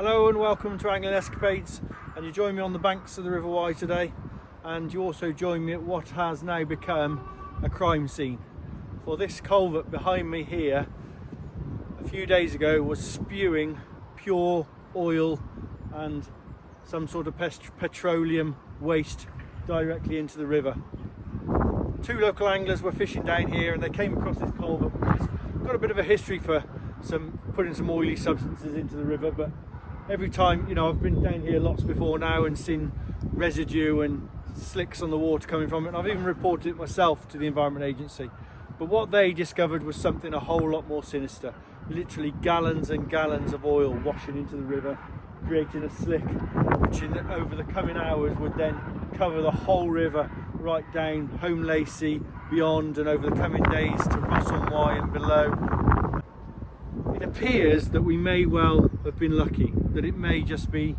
Hello and welcome to Angling Escapades, and you join me on the banks of the River Wye today, and you also join me at what has now become a crime scene. For this culvert behind me here a few days ago was spewing pure oil and some sort of petroleum waste directly into the river. Two local anglers were fishing down here and they came across this culvert which has got a bit of a history for putting some oily substances into the river, but every time, I've been down here lots before now and seen residue and slicks on the water coming from it, and I've even reported it myself to the Environment Agency. But what they discovered was something a whole lot more sinister. Literally gallons and gallons of oil washing into the river, creating a slick which over the coming hours would then cover the whole river right down Home Lacey, beyond, and over the coming days to River Wye and below. It appears that we may well have been lucky, that it may just be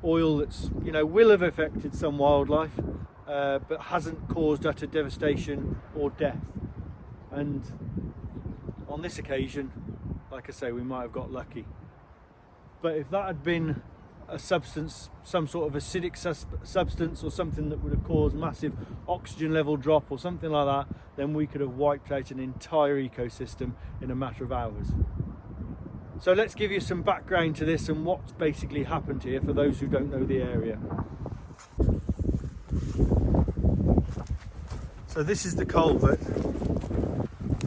oil that's, will have affected some wildlife, but hasn't caused utter devastation or death. And on this occasion, like I say, we might have got lucky. But if that had been a substance, some sort of acidic substance or something that would have caused massive oxygen level drop or something like that, then we could have wiped out an entire ecosystem in a matter of hours. So let's give you some background to this and what's basically happened here for those who don't know the area. So this is the culvert.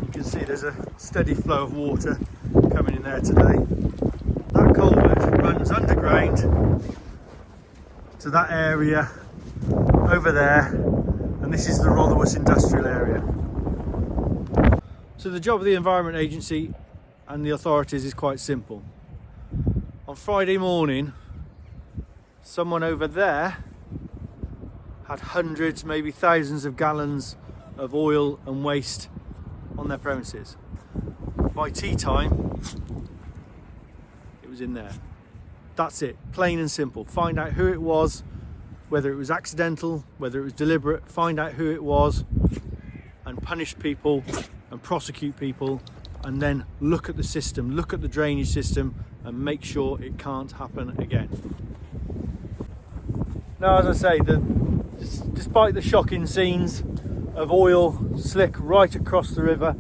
You can see there's a steady flow of water coming in there today. That culvert runs underground to that area over there, and this is the Rotherwas industrial area. So the job of the Environment Agency and the authorities is quite simple. On Friday morning, someone over there had hundreds, maybe thousands of gallons of oil and waste on their premises. By tea time, it was in there. That's it, plain and simple. Find out who it was, whether it was accidental, whether it was deliberate, find out who it was and punish people and prosecute people, and then look at the system, look at the drainage system and make sure it can't happen again. Now, as I say, despite the shocking scenes of oil slick right across the river,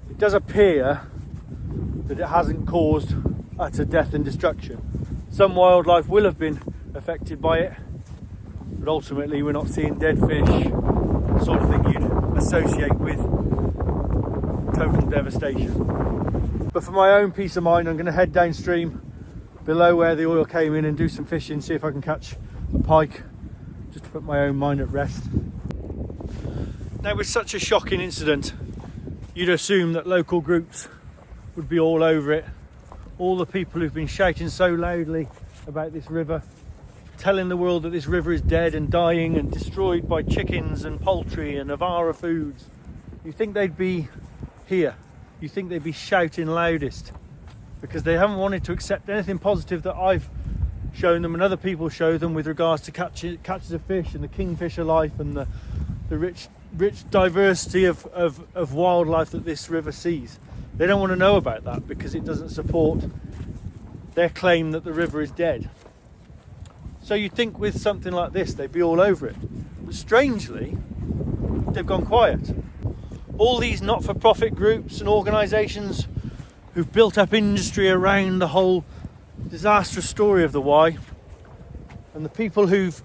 it does appear that it hasn't caused utter death and destruction. Some wildlife will have been affected by it, but ultimately we're not seeing dead fish, the sort of thing you'd associate with total devastation. But for my own peace of mind, I'm going to head downstream below where the oil came in and do some fishing, see if I can catch a pike, just to put my own mind at rest. Now, with such a shocking incident, you'd assume that local groups would be all over it. All the people who've been shouting so loudly about this river, telling the world that this river is dead and dying and destroyed by chickens and poultry and Avara foods, you think they'd be here. You think they'd be shouting loudest, because they haven't wanted to accept anything positive that I've shown them and other people show them with regards to catches of fish and the kingfisher life and the rich diversity of wildlife that this river sees. They don't want to know about that because it doesn't support their claim that the river is dead. So you'd think with something like this they'd be all over it, but strangely they've gone quiet. All these not-for-profit groups and organisations who've built up industry around the whole disastrous story of the Wye, and the people who've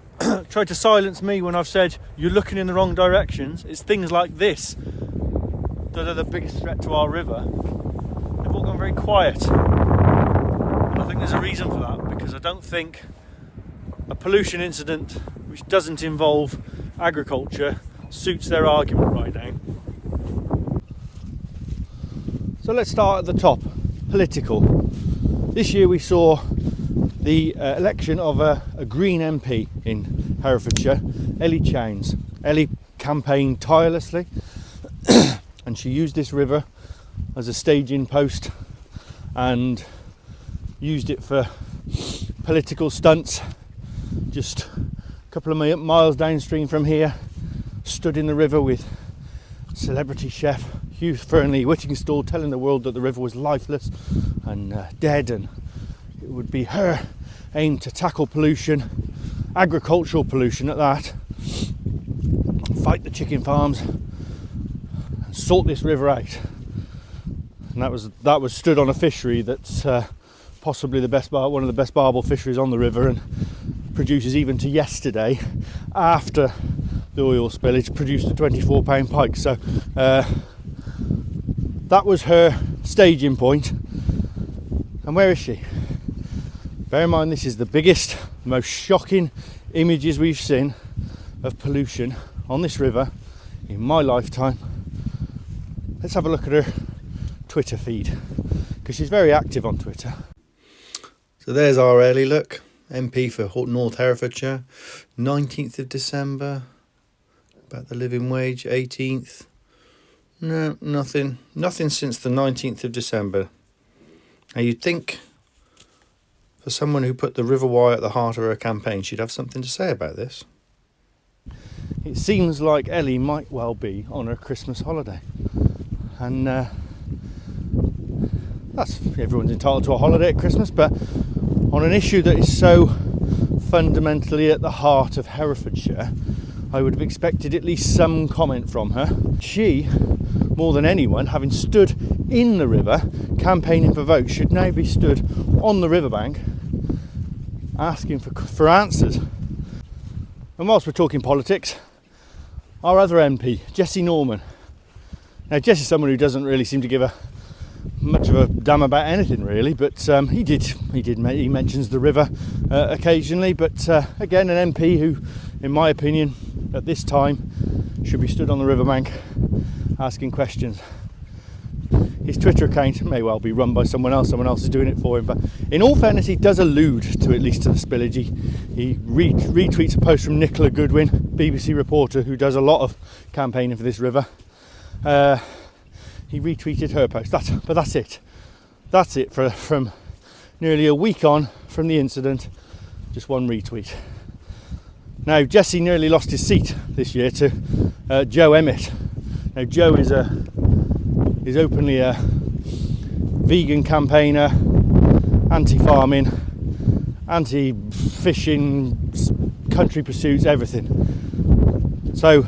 tried to silence me when I've said you're looking in the wrong directions, it's things like this that are the biggest threat to our river. They've all gone very quiet. And I think there's a reason for that, because I don't think a pollution incident which doesn't involve agriculture suits their argument right now. So let's start at the top, political. This year we saw the election of a Green MP in Herefordshire, Ellie Chowns. Ellie campaigned tirelessly and she used this river as a staging post and used it for political stunts. Just a couple of miles downstream from here, stood in the river with celebrity chef Hugh Fernley Whittingstall telling the world that the river was lifeless and dead, and It would be her aim to tackle pollution, agricultural pollution at that, fight the chicken farms, and sort this river out. And that was stood on a fishery that's possibly one of the best barbel fisheries on the river, and produces, even to yesterday, after the oil spillage, produced a 24-pound pike. So that was her staging point. And where is she? Bear in mind, this is the biggest, most shocking images we've seen of pollution on this river in my lifetime. Let's have a look at her Twitter feed, because she's very active on Twitter. So there's our early look. MP for North Herefordshire, 19th of December. About the living wage, 18th. No, nothing since the 19th of December. Now you'd think, for someone who put the River Wye at the heart of her campaign, she'd have something to say about this. It seems like Ellie might well be on her Christmas holiday. And everyone's entitled to a holiday at Christmas, but on an issue that is so fundamentally at the heart of Herefordshire, I would have expected at least some comment from her. She, more than anyone, having stood in the river campaigning for votes, should now be stood on the riverbank asking for answers. And whilst we're talking politics, our other MP, Jesse Norman. Now, Jesse's someone who doesn't really seem to give much of a damn about anything really, but he mentions the river occasionally. But again, an MP who, in my opinion, at this time should be stood on the riverbank asking questions. His Twitter account may well be run by someone else is doing it for him, but in all fairness, he does allude to at least to the spillage. He retweets a post from Nicola Goodwin, BBC reporter who does a lot of campaigning for this river. He retweeted her post. That's it. That's it from nearly a week on from the incident. Just one retweet. Now, Jesse nearly lost his seat this year to Joe Emmett. Now, Joe is openly a vegan campaigner, anti-farming, anti-fishing, country pursuits, everything. So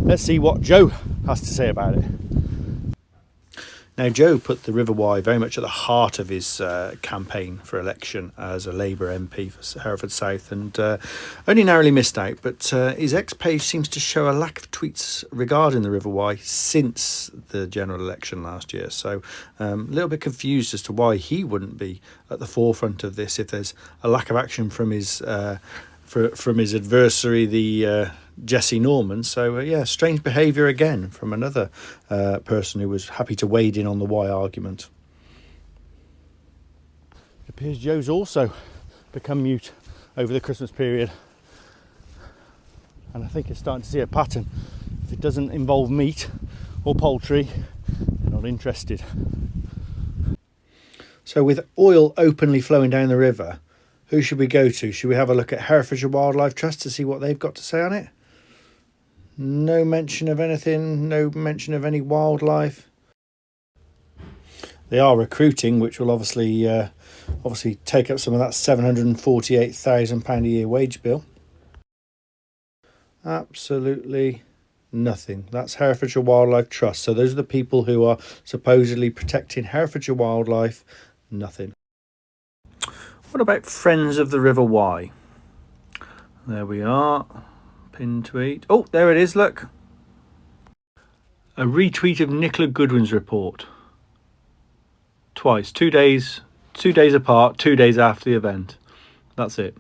let's see what Joe has to say about it. Now, Joe put the River Wye very much at the heart of his campaign for election as a Labour MP for Hereford South, and only narrowly missed out. But his X page seems to show a lack of tweets regarding the River Wye since the general election last year. So a little bit confused as to why he wouldn't be at the forefront of this if there's a lack of action from his adversary, the Jesse Norman. So strange behaviour again from another person who was happy to wade in on the Wye argument. It appears Joe's also become mute over the Christmas period, and I think it's starting to see a pattern. If it doesn't involve meat or poultry, they're not interested. So with oil openly flowing down the river, who should we go to? Should we have a look at Herefordshire Wildlife Trust to see what they've got to say on it? No mention of anything, no mention of any wildlife. They are recruiting, which will obviously take up some of that £748,000 a year wage bill. Absolutely nothing. That's Herefordshire Wildlife Trust. So those are the people who are supposedly protecting Herefordshire wildlife. Nothing. What about Friends of the River Wye? There we are. Pinned tweet. Oh, there it is, look. A retweet of Nicola Goodwin's report. Twice. 2 days apart, 2 days after the event. That's it.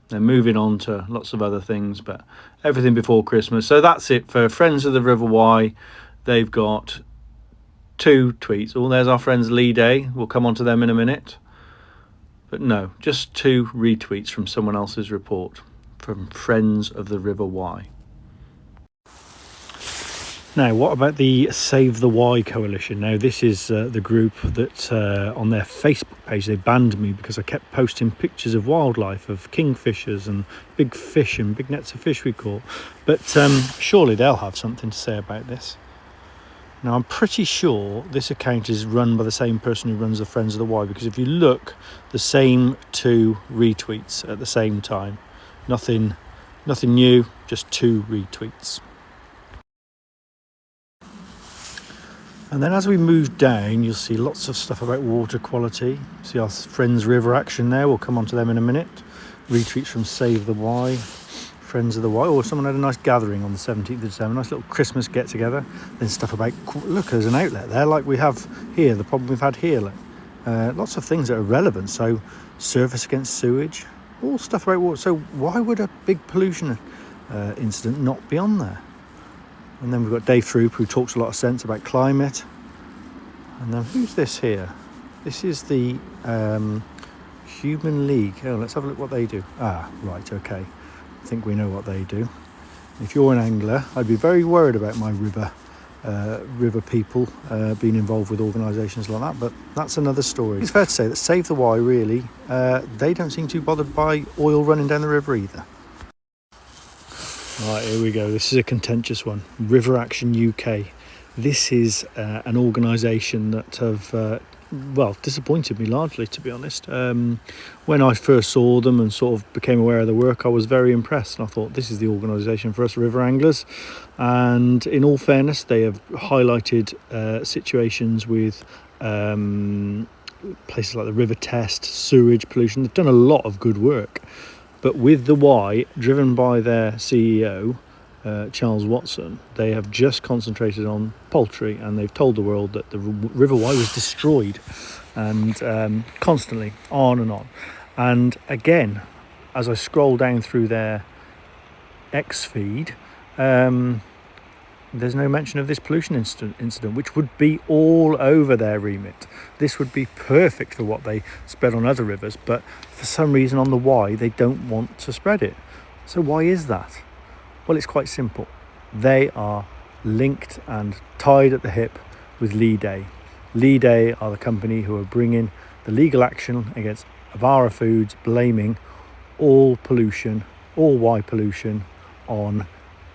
They're moving on to lots of other things, but everything before Christmas. So that's it for Friends of the River Wye. They've got 2 tweets. Oh, there's our friends Lee Day. We'll come on to them in a minute. But no, just 2 retweets from someone else's report. From Friends of the River Wye. Now, what about the Save the Wye coalition? Now, this is the group that on their Facebook page, they banned me because I kept posting pictures of wildlife, of kingfishers and big fish and big nets of fish we caught. But surely they'll have something to say about this. Now I'm pretty sure this account is run by the same person who runs the Friends of the Wye, because if you look, the same 2 retweets at the same time. Nothing new, just 2 retweets. And then as we move down, you'll see lots of stuff about water quality. See our friends River Action there, we'll come on to them in a minute. Retweets from Save the Wye, Friends of the Wye. Or someone had a nice gathering on the 17th of December, nice little Christmas get together. Then stuff about, look, there's an outlet there like we have here, the problem we've had here. Look. Lots of things that are relevant. So service against sewage, all stuff about water. So why would a big pollution incident not be on there? And then we've got Dave Throop, who talks a lot of sense about climate. And then who's this here? This is the Human League. Oh, let's have a look what they do. Ah, right, okay. I think we know what they do. If you're an angler, I'd be very worried about my river people being involved with organisations like that, but that's another story. It's fair to say that Save the Wye, really, they don't seem too bothered by oil running down the river either. Right, here we go. This is a contentious one. River Action UK. This is an organisation that have, disappointed me largely, to be honest. When I first saw them and sort of became aware of the work, I was very impressed. And I thought, this is the organisation for us river anglers. And in all fairness, they have highlighted situations with places like the River Test, sewage pollution. They've done a lot of good work. But with the Wye, driven by their CEO, Charles Watson, they have just concentrated on poultry, and they've told the world that the River Wye was destroyed, and constantly on and on. And again, as I scroll down through their X feed, there's no mention of this pollution incident, which would be all over their remit. This would be perfect for what they spread on other rivers, but for some reason on the Wye, they don't want to spread it. So why is that? Well, it's quite simple. They are linked and tied at the hip with Lead. Lead are the company who are bringing the legal action against Avara Foods, blaming all pollution, all Wye pollution on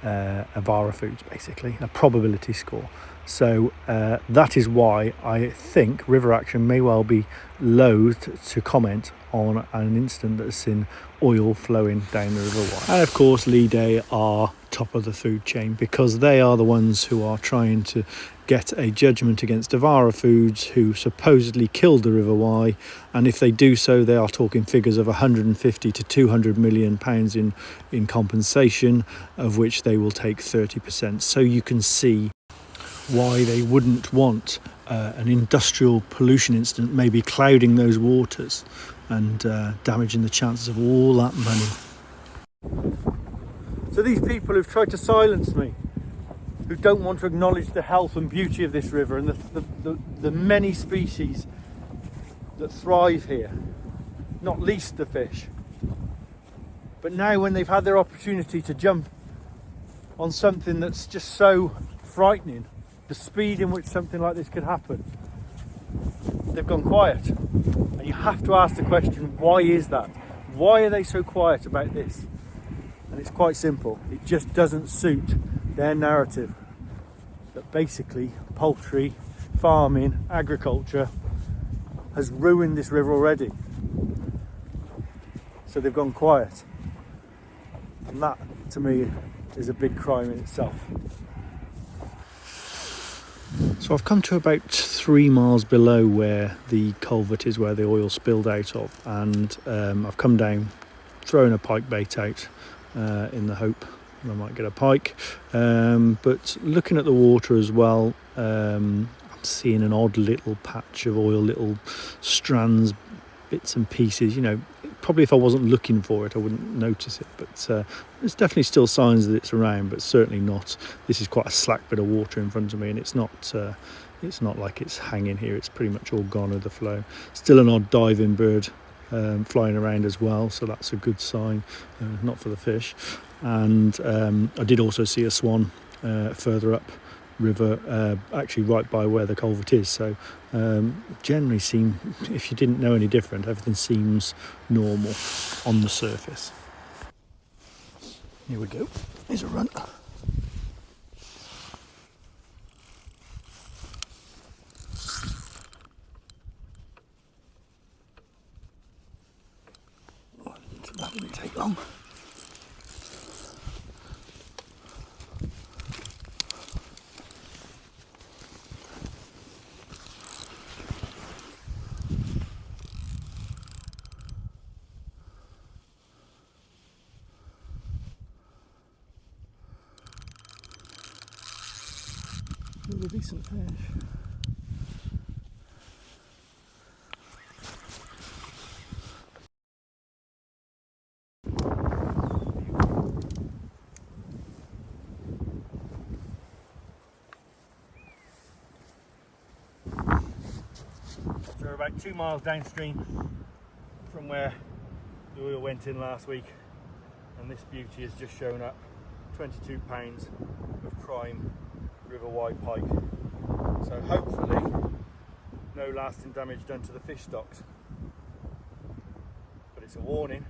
Avara Foods, basically, a probability score. So that is why I think River Action may well be loath to comment on an incident that's seen oil flowing down the River Wye. And of course, Lead are top of the food chain, because they are the ones who are trying to get a judgment against Avara Foods, who supposedly killed the River Wye. And if they do so, they are talking figures of 150 to 200 million pounds in compensation, of which they will take 30%. So you can see why they wouldn't want an industrial pollution incident maybe clouding those waters and damaging the chances of all that money. So these people who've tried to silence me, who don't want to acknowledge the health and beauty of this river and the many species that thrive here, not least the fish. But now when they've had their opportunity to jump on something that's just so frightening, the speed in which something like this could happen, they've gone quiet. And you have to ask the question, why is that? Why are they so quiet about this? And it's quite simple. It just doesn't suit their narrative that basically poultry, farming, agriculture has ruined this river already. So they've gone quiet. And that, to me, is a big crime in itself. So I've come to about 3 miles below where the culvert is, where the oil spilled out of, and I've come down, thrown a pike bait out in the hope I might get a pike, but looking at the water as well, I'm seeing an odd little patch of oil, little strands, bits and pieces. You know, probably if I wasn't looking for it I wouldn't notice it, but there's definitely still signs that it's around, but certainly not. This is quite a slack bit of water in front of me, and it's not like it's hanging here. It's pretty much all gone with the flow. Still an odd diving bird flying around as well, so that's a good sign, not for the fish. And I did also see a swan further up river, actually right by where the culvert is. So generally if you didn't know any different, everything seems normal on the surface. Here we go. Here's a run. long. A decent fish. So we're about 2 miles downstream from where the oil went in last week, and this beauty has just shown up. 22 pounds of prime River Wye pike. So hopefully no lasting damage done to the fish stocks, but it's a warning.